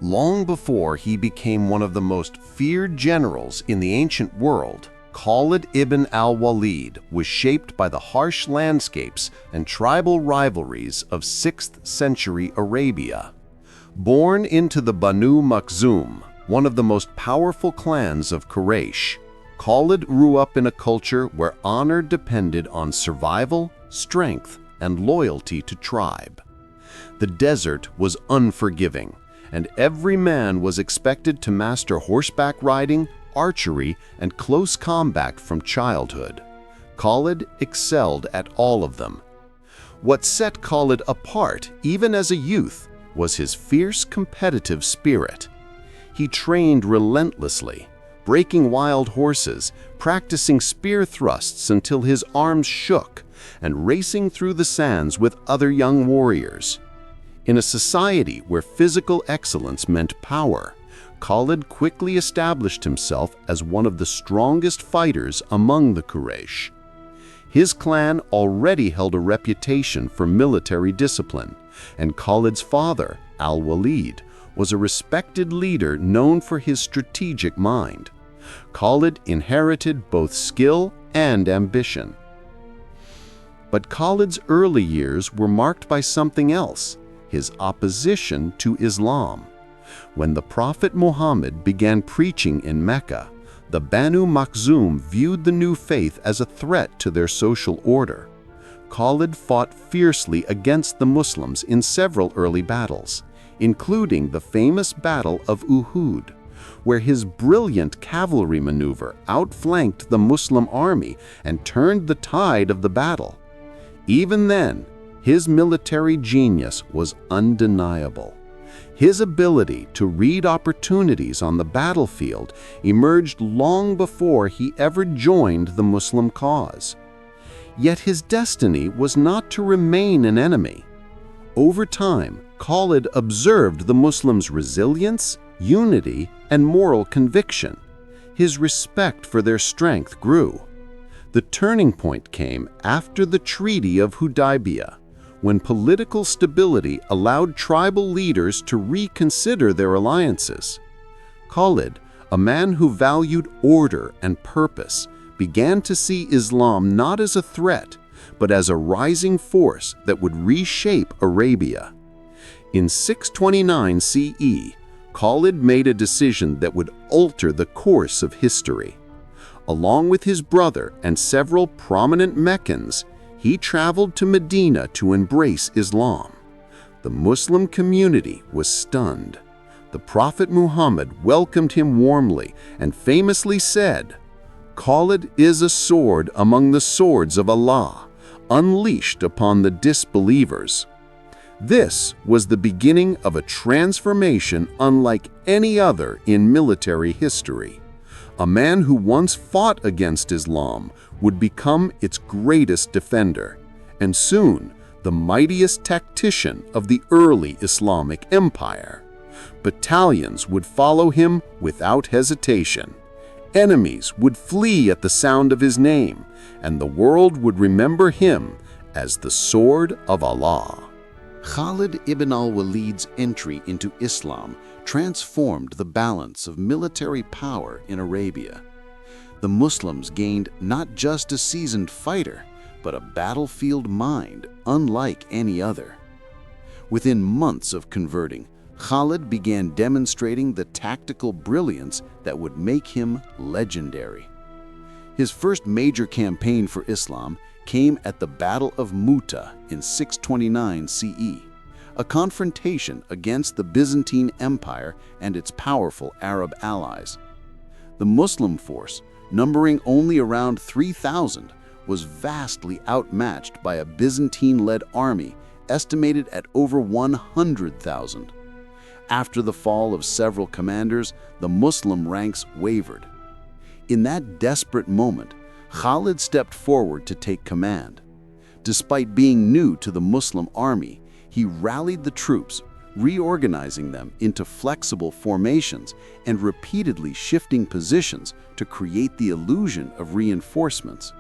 Long before he became one of the most feared generals in the ancient world, Khalid ibn al-Walid was shaped by the harsh landscapes and tribal rivalries of 6th century Arabia. Born into the Banu Makhzum, one of the most powerful clans of Quraysh, Khalid grew up in a culture where honor depended on survival, strength, and loyalty to tribe. The desert was unforgiving, and every man was expected to master horseback riding, archery, and close combat from childhood. Khalid excelled at all of them. What set Khalid apart, even as a youth, was his fierce competitive spirit. He trained relentlessly, breaking wild horses, practicing spear thrusts until his arms shook, and racing through the sands with other young warriors. In a society where physical excellence meant power, Khalid quickly established himself as one of the strongest fighters among the Quraysh. His clan already held a reputation for military discipline, and Khalid's father, al-Walid, was a respected leader known for his strategic mind. Khalid inherited both skill and ambition. But Khalid's early years were marked by something else: his opposition to Islam. When the Prophet Muhammad began preaching in Mecca, the Banu Makhzum viewed the new faith as a threat to their social order. Khalid fought fiercely against the Muslims in several early battles, including the famous Battle of Uhud, where his brilliant cavalry maneuver outflanked the Muslim army and turned the tide of the battle. Even then, his military genius was undeniable. His ability to read opportunities on the battlefield emerged long before he ever joined the Muslim cause. Yet his destiny was not to remain an enemy. Over time, Khalid observed the Muslims' resilience, unity, and moral conviction. His respect for their strength grew. The turning point came after the Treaty of Hudaybiyah, when political stability allowed tribal leaders to reconsider their alliances. Khalid, a man who valued order and purpose, began to see Islam not as a threat, but as a rising force that would reshape Arabia. In 629 CE, Khalid made a decision that would alter the course of history. Along with his brother and several prominent Meccans, he traveled to Medina to embrace Islam. The Muslim community was stunned. The Prophet Muhammad welcomed him warmly and famously said, "Khalid is a sword among the swords of Allah, unleashed upon the disbelievers." This was the beginning of a transformation unlike any other in military history. A man who once fought against Islam would become its greatest defender, and soon the mightiest tactician of the early Islamic Empire. Battalions would follow him without hesitation. Enemies would flee at the sound of his name, and the world would remember him as the Sword of Allah. Khalid ibn al-Walid's entry into Islam transformed the balance of military power in Arabia. The Muslims gained not just a seasoned fighter, but a battlefield mind unlike any other. Within months of converting, Khalid began demonstrating the tactical brilliance that would make him legendary. His first major campaign for Islam came at the Battle of Mu'tah in 629 CE, a confrontation against the Byzantine Empire and its powerful Arab allies. The Muslim force, numbering only around 3,000, was vastly outmatched by a Byzantine-led army estimated at over 100,000. After the fall of several commanders, the Muslim ranks wavered. In that desperate moment, Khalid stepped forward to take command. Despite being new to the Muslim army, he rallied the troops, reorganizing them into flexible formations and repeatedly shifting positions to create the illusion of reinforcements.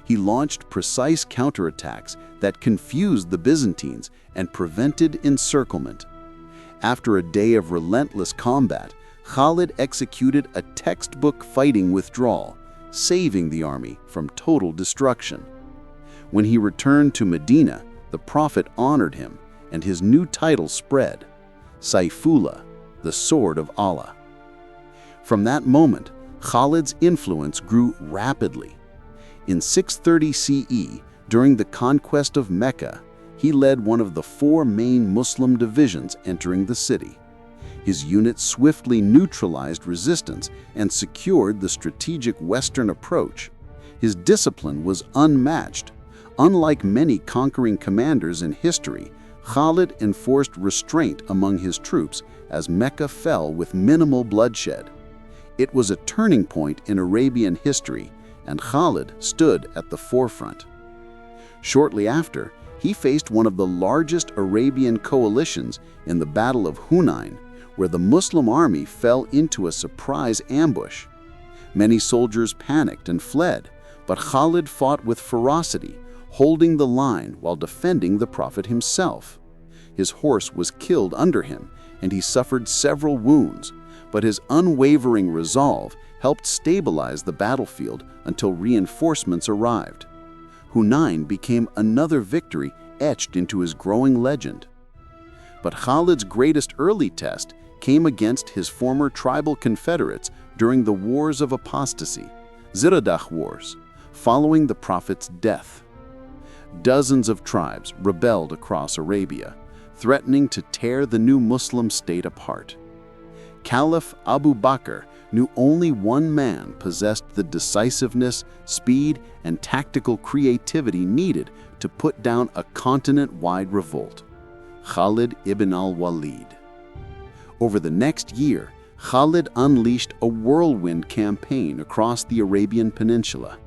He launched precise counterattacks that confused the Byzantines and prevented encirclement. After a day of relentless combat, Khalid executed a textbook fighting withdrawal, saving the army from total destruction. When he returned to Medina, the Prophet honored him, and his new title spread, Saifullah, the Sword of Allah. From that moment, Khalid's influence grew rapidly. In 630 CE, during the conquest of Mecca, he led one of the 4 main Muslim divisions entering the city. His unit swiftly neutralized resistance and secured the strategic Western approach. His discipline was unmatched. Unlike many conquering commanders in history, Khalid enforced restraint among his troops as Mecca fell with minimal bloodshed. It was a turning point in Arabian history, and Khalid stood at the forefront. Shortly after, he faced one of the largest Arabian coalitions in the Battle of Hunayn, where the Muslim army fell into a surprise ambush. Many soldiers panicked and fled, but Khalid fought with ferocity, holding the line while defending the Prophet himself. His horse was killed under him, and he suffered several wounds, but his unwavering resolve helped stabilize the battlefield until reinforcements arrived. Hunayn became another victory etched into his growing legend. But Khalid's greatest early test came against his former tribal confederates during the Wars of Apostasy, Ziradah Wars, following the Prophet's death. Dozens of tribes rebelled across Arabia, threatening to tear the new Muslim state apart. Caliph Abu Bakr knew only one man possessed the decisiveness, speed, and tactical creativity needed to put down a continent-wide revolt: Khalid ibn al-Walid. Over the next year, Khalid unleashed a whirlwind campaign across the Arabian Peninsula.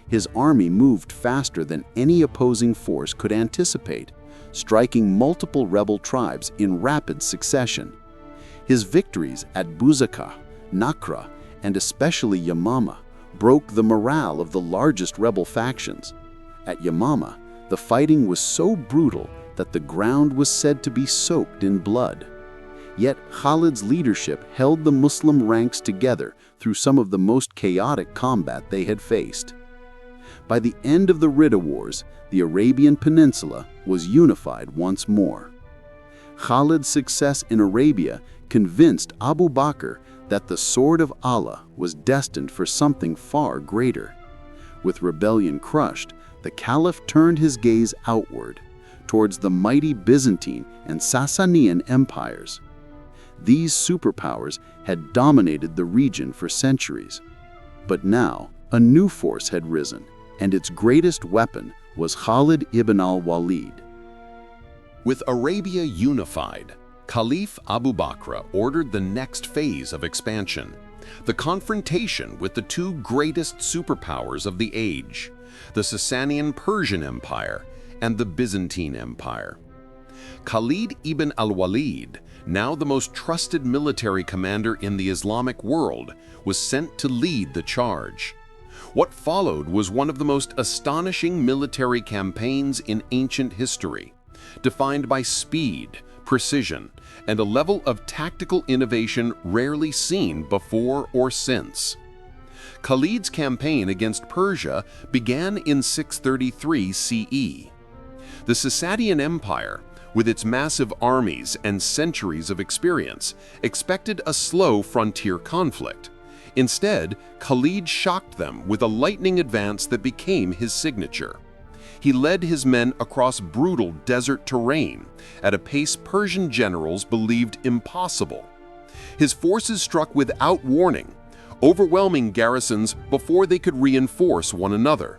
His army moved faster than any opposing force could anticipate, striking multiple rebel tribes in rapid succession. His victories at Buzaka, Nakra, and especially Yamama broke the morale of the largest rebel factions. At Yamama, the fighting was so brutal that the ground was said to be soaked in blood. Yet Khalid's leadership held the Muslim ranks together through some of the most chaotic combat they had faced. By the end of the Ridda Wars, the Arabian Peninsula was unified once more. Khalid's success in Arabia convinced Abu Bakr that the sword of Allah was destined for something far greater. With rebellion crushed, the Caliph turned his gaze outward, towards the mighty Byzantine and Sasanian empires. These superpowers had dominated the region for centuries. But now, a new force had risen, and its greatest weapon was Khalid ibn al-Walid. With Arabia unified, Caliph Abu Bakr ordered the next phase of expansion, the confrontation with the 2 greatest superpowers of the age, the Sasanian Persian Empire and the Byzantine Empire. Khalid ibn al-Walid, now the most trusted military commander in the Islamic world, was sent to lead the charge. What followed was one of the most astonishing military campaigns in ancient history, defined by speed, precision, and a level of tactical innovation rarely seen before or since. Khalid's campaign against Persia began in 633 CE. The Sasanian Empire, with its massive armies and centuries of experience, expected a slow frontier conflict. Instead, Khalid shocked them with a lightning advance that became his signature. He led his men across brutal desert terrain at a pace Persian generals believed impossible. His forces struck without warning, overwhelming garrisons before they could reinforce one another.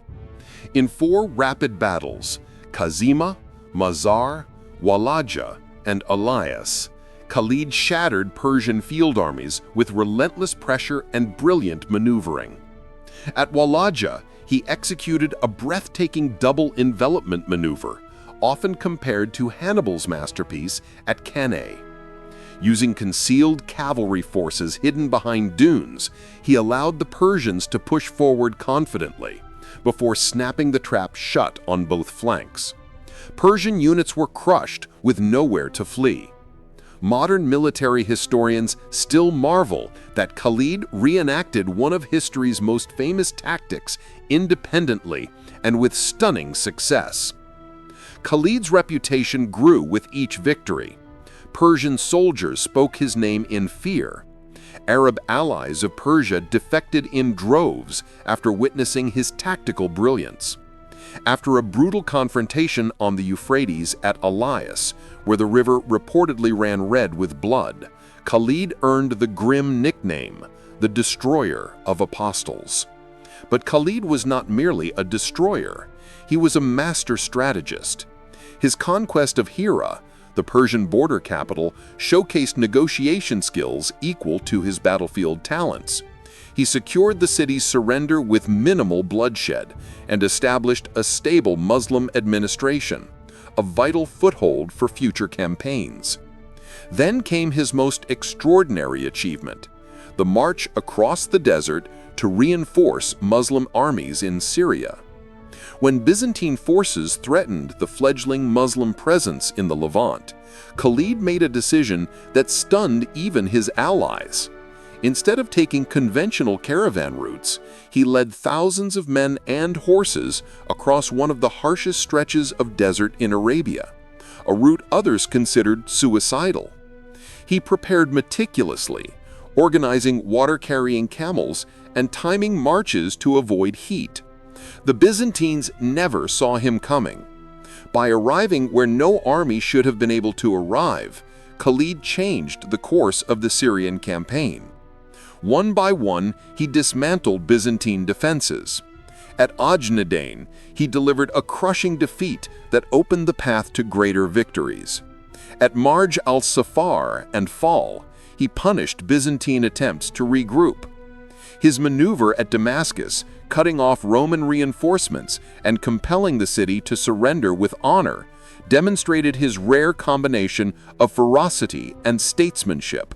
In 4 rapid battles, Kazima, Mazar, Walaja, and Elias, Khalid shattered Persian field armies with relentless pressure and brilliant maneuvering. At Walaja, he executed a breathtaking double envelopment maneuver, often compared to Hannibal's masterpiece at Cannae. Using concealed cavalry forces hidden behind dunes, he allowed the Persians to push forward confidently, before snapping the trap shut on both flanks. Persian units were crushed with nowhere to flee. Modern military historians still marvel that Khalid reenacted one of history's most famous tactics independently and with stunning success. Khalid's reputation grew with each victory. Persian soldiers spoke his name in fear. Arab allies of Persia defected in droves after witnessing his tactical brilliance. After a brutal confrontation on the Euphrates at Elias, where the river reportedly ran red with blood, Khalid earned the grim nickname, the Destroyer of Apostles. But Khalid was not merely a destroyer. He was a master strategist. His conquest of Hira, the Persian border capital, showcased negotiation skills equal to his battlefield talents. He secured the city's surrender with minimal bloodshed and established a stable Muslim administration, a vital foothold for future campaigns. Then came his most extraordinary achievement, the march across the desert to reinforce Muslim armies in Syria. When Byzantine forces threatened the fledgling Muslim presence in the Levant, Khalid made a decision that stunned even his allies. Instead of taking conventional caravan routes, he led thousands of men and horses across one of the harshest stretches of desert in Arabia, a route others considered suicidal. He prepared meticulously, organizing water-carrying camels and timing marches to avoid heat. The Byzantines never saw him coming. By arriving where no army should have been able to arrive, Khalid changed the course of the Syrian campaign. One by one, he dismantled Byzantine defenses. At Ajnadain, he delivered a crushing defeat that opened the path to greater victories. At Marj al-Safar and Fall, he punished Byzantine attempts to regroup. His maneuver at Damascus, cutting off Roman reinforcements and compelling the city to surrender with honor, demonstrated his rare combination of ferocity and statesmanship.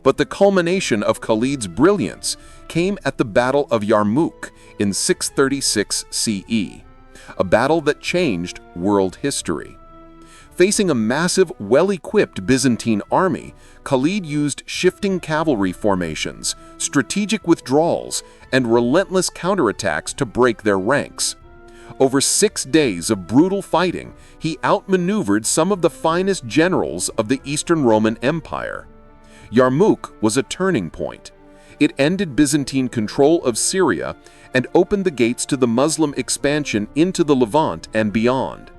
But the culmination of Khalid's brilliance came at the Battle of Yarmouk in 636 CE, a battle that changed world history. Facing a massive, well-equipped Byzantine army, Khalid used shifting cavalry formations, strategic withdrawals, and relentless counterattacks to break their ranks. Over 6 days of brutal fighting, he outmaneuvered some of the finest generals of the Eastern Roman Empire. Yarmouk was a turning point. It ended Byzantine control of Syria and opened the gates to the Muslim expansion into the Levant and beyond.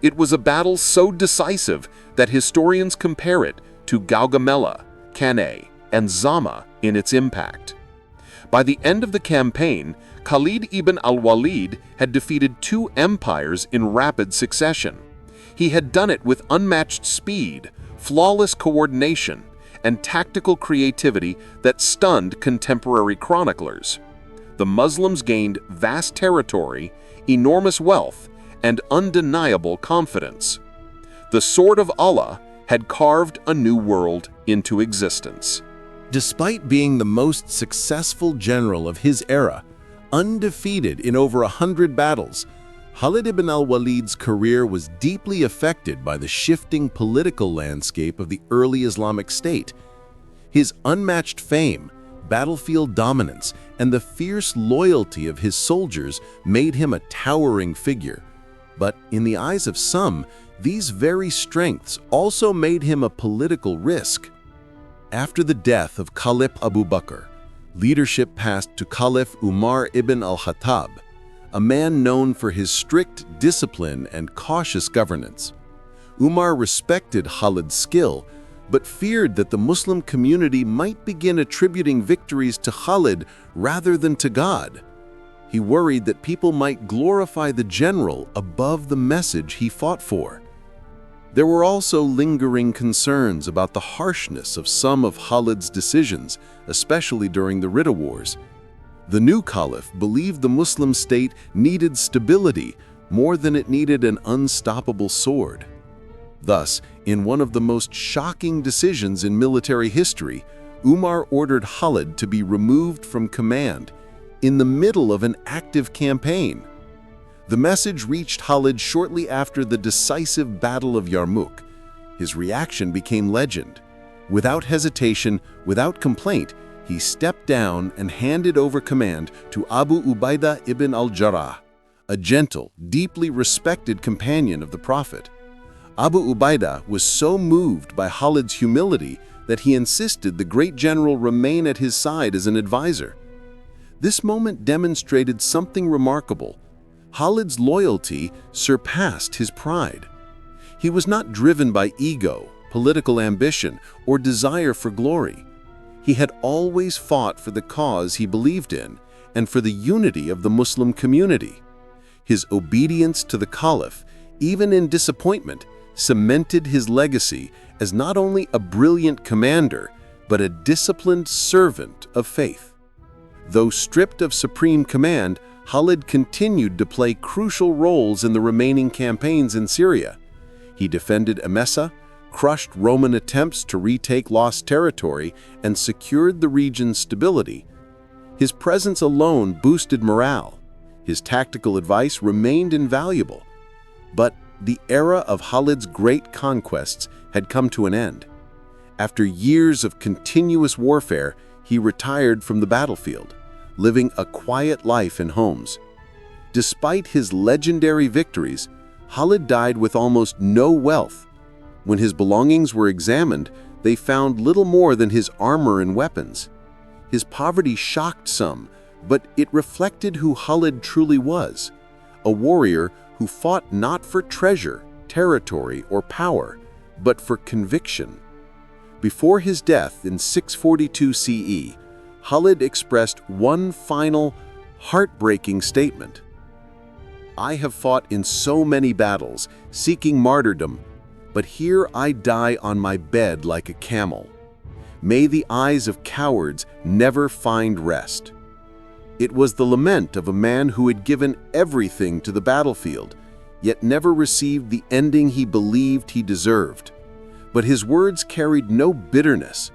It was a battle so decisive that historians compare it to Gaugamela, Cannae, and Zama in its impact. By the end of the campaign, Khalid ibn al-Walid had defeated 2 empires in rapid succession. He had done it with unmatched speed, flawless coordination, and tactical creativity that stunned contemporary chroniclers. The Muslims gained vast territory, enormous wealth, and undeniable confidence. The sword of Allah had carved a new world into existence. Despite being the most successful general of his era, undefeated in over 100 battles, Khalid ibn al-Walid's career was deeply affected by the shifting political landscape of the early Islamic State. His unmatched fame, battlefield dominance, and the fierce loyalty of his soldiers made him a towering figure. But in the eyes of some, these very strengths also made him a political risk. After the death of Caliph Abu Bakr, leadership passed to Caliph Umar ibn al-Khattab, a man known for his strict discipline and cautious governance. Umar respected Khalid's skill, but feared that the Muslim community might begin attributing victories to Khalid rather than to God. He worried that people might glorify the general above the message he fought for. There were also lingering concerns about the harshness of some of Khalid's decisions, especially during the Ridda Wars. The new caliph believed the Muslim state needed stability more than it needed an unstoppable sword. Thus, in one of the most shocking decisions in military history, Umar ordered Khalid to be removed from command in the middle of an active campaign. The message reached Khalid shortly after the decisive Battle of Yarmouk. His reaction became legend. Without hesitation, without complaint, he stepped down and handed over command to Abu Ubaidah ibn al-Jarrah, a gentle, deeply respected companion of the Prophet. Abu Ubaidah was so moved by Khalid's humility that he insisted the great general remain at his side as an advisor. This moment demonstrated something remarkable. Khalid's loyalty surpassed his pride. He was not driven by ego, political ambition, or desire for glory. He had always fought for the cause he believed in and for the unity of the Muslim community. His obedience to the Caliph, even in disappointment, cemented his legacy as not only a brilliant commander, but a disciplined servant of faith. Though stripped of supreme command, Khalid continued to play crucial roles in the remaining campaigns in Syria. He defended Emesa, crushed Roman attempts to retake lost territory, and secured the region's stability. His presence alone boosted morale. His tactical advice remained invaluable. But the era of Khalid's great conquests had come to an end. After years of continuous warfare, he retired from the battlefield, living a quiet life in homes. Despite his legendary victories, Khalid died with almost no wealth. When his belongings were examined, they found little more than his armor and weapons. His poverty shocked some, but it reflected who Khalid truly was, a warrior who fought not for treasure, territory, or power, but for conviction. Before his death in 642 CE, Khalid expressed one final, heartbreaking statement. "I have fought in so many battles, seeking martyrdom, but here I die on my bed like a camel. May the eyes of cowards never find rest." It was the lament of a man who had given everything to the battlefield, yet never received the ending he believed he deserved. But his words carried no bitterness,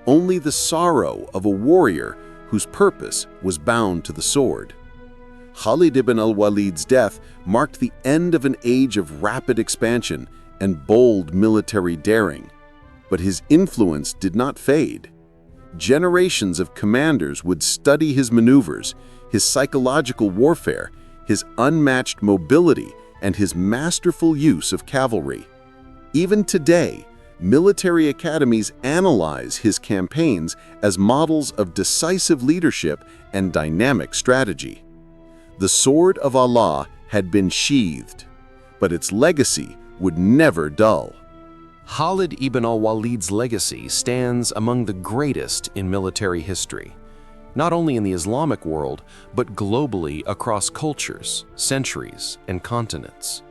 only the sorrow of a warrior whose purpose was bound to the sword. Khalid ibn al-Walid's death marked the end of an age of rapid expansion and bold military daring, but his influence did not fade. Generations of commanders would study his maneuvers, his psychological warfare, his unmatched mobility, and his masterful use of cavalry. Even today, military academies analyze his campaigns as models of decisive leadership and dynamic strategy. The sword of Allah had been sheathed, but its legacy would never dull. Khalid ibn al-Walid's legacy stands among the greatest in military history, not only in the Islamic world, but globally across cultures, centuries, and continents.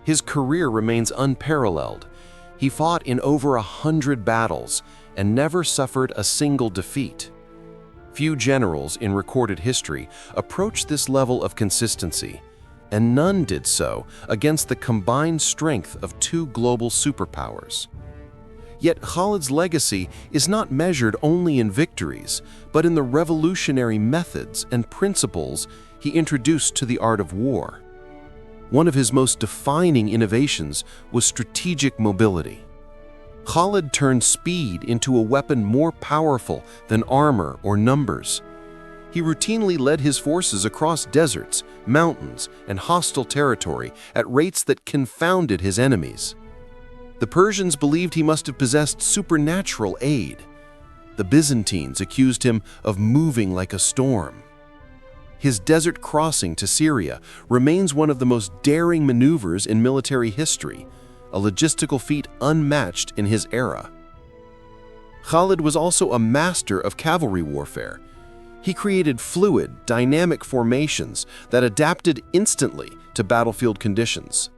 His career remains unparalleled. He fought in over 100 battles and never suffered a single defeat. Few generals in recorded history approached this level of consistency, and none did so against the combined strength of two global superpowers. Yet Khalid's legacy is not measured only in victories, but in the revolutionary methods and principles he introduced to the art of war. One of his most defining innovations was strategic mobility. Khalid turned speed into a weapon more powerful than armor or numbers. He routinely led his forces across deserts, mountains, and hostile territory at rates that confounded his enemies. The Persians believed he must have possessed supernatural aid. The Byzantines accused him of moving like a storm. His desert crossing to Syria remains one of the most daring maneuvers in military history, a logistical feat unmatched in his era. Khalid was also a master of cavalry warfare. He created fluid, dynamic formations that adapted instantly to battlefield conditions.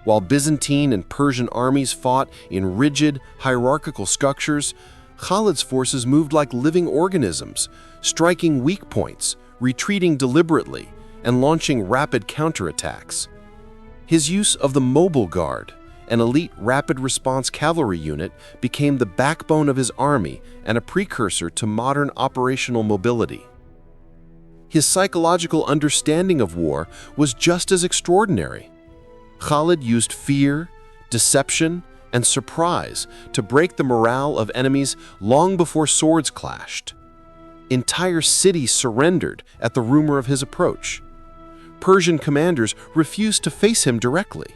While Byzantine and Persian armies fought in rigid, hierarchical structures, Khalid's forces moved like living organisms, striking weak points, retreating deliberately, and launching rapid counterattacks. His use of the mobile guard, an elite rapid response cavalry unit, became the backbone of his army and a precursor to modern operational mobility. His psychological understanding of war was just as extraordinary. Khalid used fear, deception, and surprise to break the morale of enemies long before swords clashed. Entire cities surrendered at the rumor of his approach. Persian commanders refused to face him directly.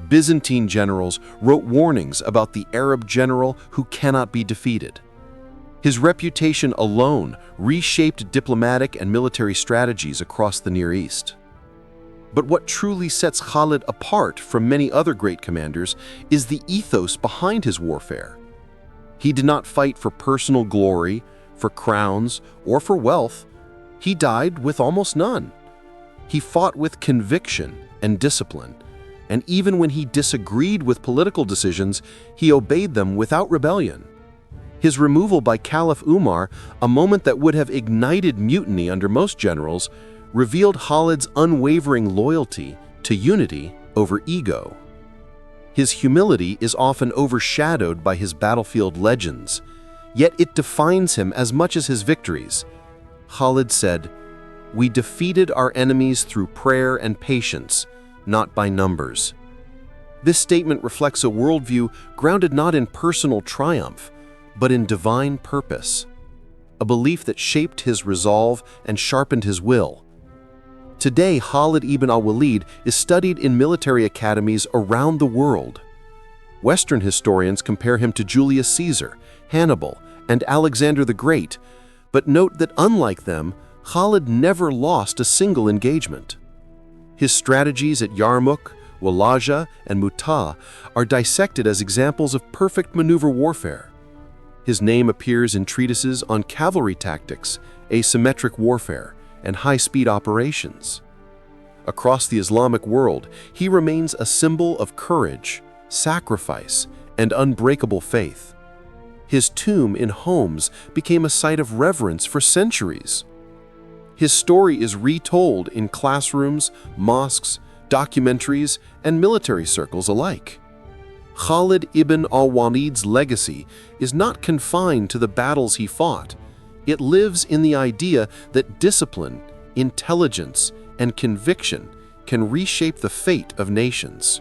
Byzantine generals wrote warnings about the Arab general who cannot be defeated. His reputation alone reshaped diplomatic and military strategies across the Near East. But what truly sets Khalid apart from many other great commanders is the ethos behind his warfare. He did not fight for personal glory, for crowns, or for wealth. He died with almost none. He fought with conviction and discipline, and even when he disagreed with political decisions, he obeyed them without rebellion. His removal by Caliph Umar, a moment that would have ignited mutiny under most generals, revealed Khalid's unwavering loyalty to unity over ego. His humility is often overshadowed by his battlefield legends, yet it defines him as much as his victories. Khalid said, "We defeated our enemies through prayer and patience, not by numbers." This statement reflects a worldview grounded not in personal triumph, but in divine purpose, a belief that shaped his resolve and sharpened his will. Today, Khalid ibn al-Walid is studied in military academies around the world. Western historians compare him to Julius Caesar, Hannibal, and Alexander the Great, but note that unlike them, Khalid never lost a single engagement. His strategies at Yarmouk, Walaja, and Mu'tah are dissected as examples of perfect maneuver warfare. His name appears in treatises on cavalry tactics, asymmetric warfare, and high-speed operations. Across the Islamic world, he remains a symbol of courage, sacrifice, and unbreakable faith. His tomb in Homs became a site of reverence for centuries. His story is retold in classrooms, mosques, documentaries, and military circles alike. Khalid ibn al-Walid's legacy is not confined to the battles he fought. It lives in the idea that discipline, intelligence, and conviction can reshape the fate of nations.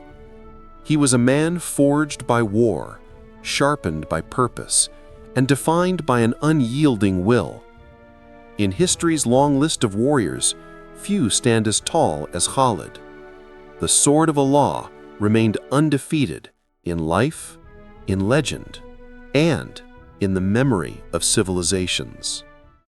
He was a man forged by war, sharpened by purpose, and defined by an unyielding will. In history's long list of warriors, few stand as tall as Khalid. The sword of Allah remained undefeated in life, in legend, and in the memory of civilizations.